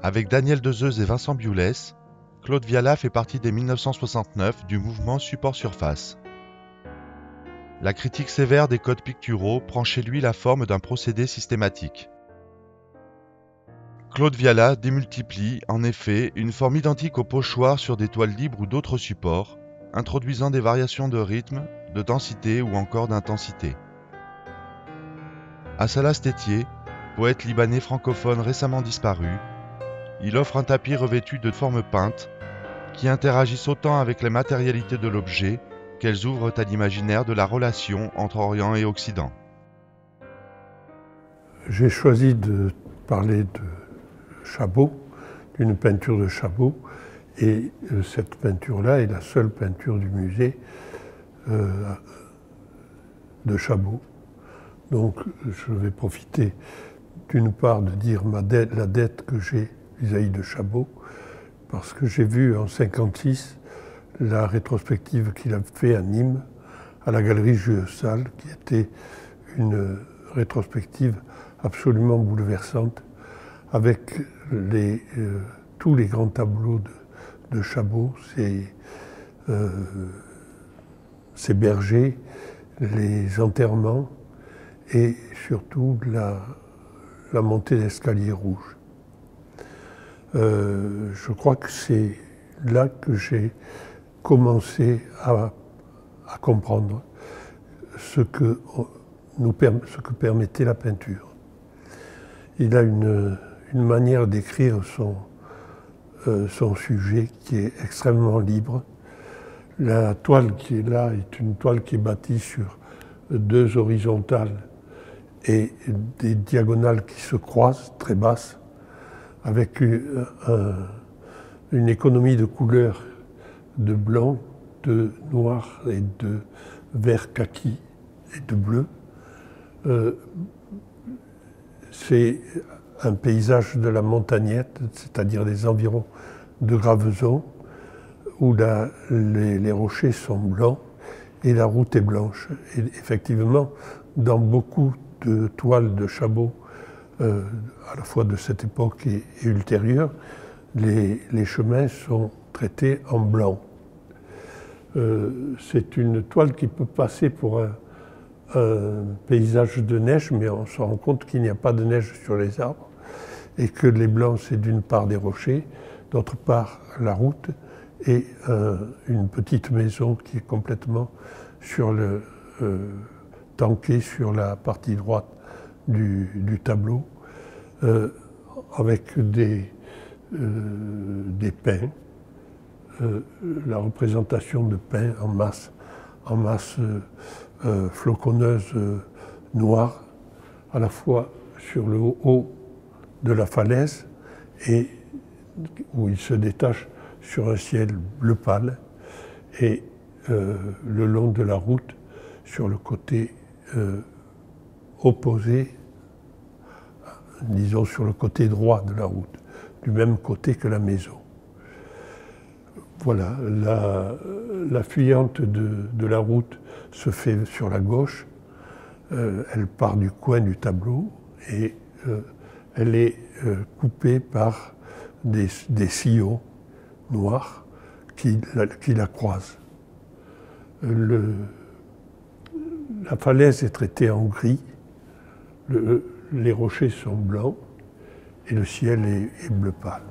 Avec Daniel Dezeuze et Vincent Bioulès, Claude Viala fait partie dès 1969 du mouvement Support Surface. La critique sévère des codes picturaux prend chez lui la forme d'un procédé systématique. Claude Viala démultiplie, en effet, une forme identique au pochoir sur des toiles libres ou d'autres supports, introduisant des variations de rythme, de densité ou encore d'intensité. À Salas Tétier, poète libanais francophone récemment disparu, il offre un tapis revêtu de formes peintes qui interagissent autant avec les matérialités de l'objet qu'elles ouvrent à l'imaginaire de la relation entre Orient et Occident. J'ai choisi de parler de Chabot, d'une peinture de Chabot, et cette peinture-là est la seule peinture du musée de Chabot. Donc je vais profiter d'une part de dire la dette que j'ai vis-à-vis de Chabot, parce que j'ai vu en 1956 la rétrospective qu'il a fait à Nîmes, à la galerie Jules Salle, qui était une rétrospective absolument bouleversante, avec tous les grands tableaux de Chabot, ses bergers, les enterrements et surtout la montée d'escalier rouge. Je crois que c'est là que j'ai commencé à comprendre ce que permettait la peinture. Il a une manière d'écrire son sujet qui est extrêmement libre. La toile qui est là est une toile qui est bâtie sur deux horizontales et des diagonales qui se croisent, très basses, avec une économie de couleurs de blanc, de noir et de vert kaki et de bleu. C'est un paysage de la montagnette, c'est-à-dire des environs de Graveson, où les rochers sont blancs et la route est blanche. Et effectivement, dans beaucoup de toiles de Chabot, à la fois de cette époque et ultérieure, les chemins sont traités en blanc. C'est une toile qui peut passer pour un paysage de neige, mais on se rend compte qu'il n'y a pas de neige sur les arbres et que les blancs, c'est d'une part des rochers, d'autre part la route et une petite maison qui est complètement tankée sur la partie droite du tableau, avec des pins, la représentation de pins en masse floconneuse noire, à la fois sur le haut de la falaise et où il se détache sur un ciel bleu pâle, et le long de la route sur le côté opposé, disons sur le côté droit de la route, du même côté que la maison. Voilà, la fuyante de la route se fait sur la gauche, elle part du coin du tableau et elle est coupée par des sillons noirs qui la croisent. La falaise est traitée en gris, les rochers sont blancs et le ciel est bleu pâle.